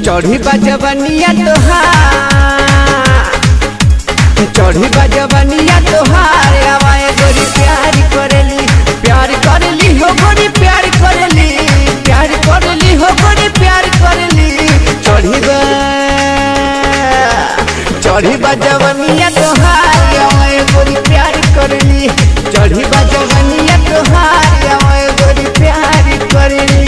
चढ़ी बजवनिया तोहार, चढ़ी बजवनिया तोहार आवाए गोरी प्यार करेली, प्यार करेली हो गोरी प्यार करेली, प्यार करेली हो गोरी प्यार करेली। चढ़ी बजवनिया तोहार आवाए गोरी प्यार करेली, चढ़ी बजवनिया तोहार आवाए गोरी प्यार करेली।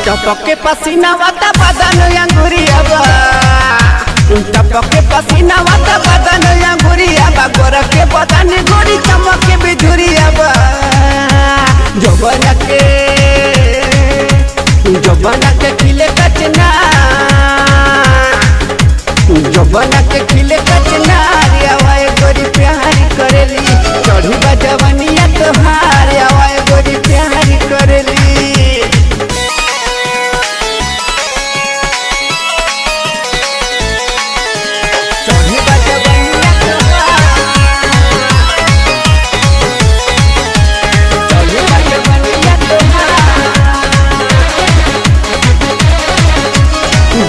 टपके पसीना वाता बदन अंगुरिया बा, टपके पसीना वाता बदन अंगुरिया बा, गोरा के बदन गोरी चमके बिजुरिया बा। जबना के खिले कचना, जबना के खिले कचना आवाए गोरी प्यार करेली, चढ़ी बजवनिया तोहार आवाए गोरी प्यार करेली।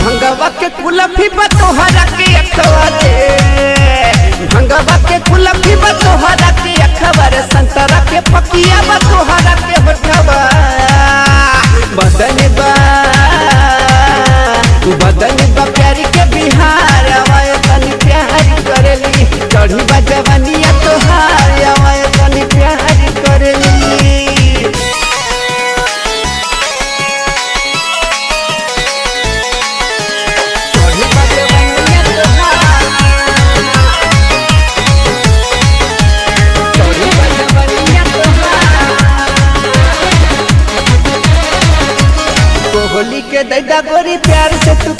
भंगवा के कुलफी बतोहरा के अखबारे, भंगवा के कुलफी बतोहरा के अखबारे, संतरा के पकिया बतोहरा के होठवा। बदन बा प्यारी के बिहार आवाए तनी प्यार करेली, चढ़ी बजवनिया तोहार आवाए तनी प्यार करेली। कोहली के दैदा गोरी प्यार से तू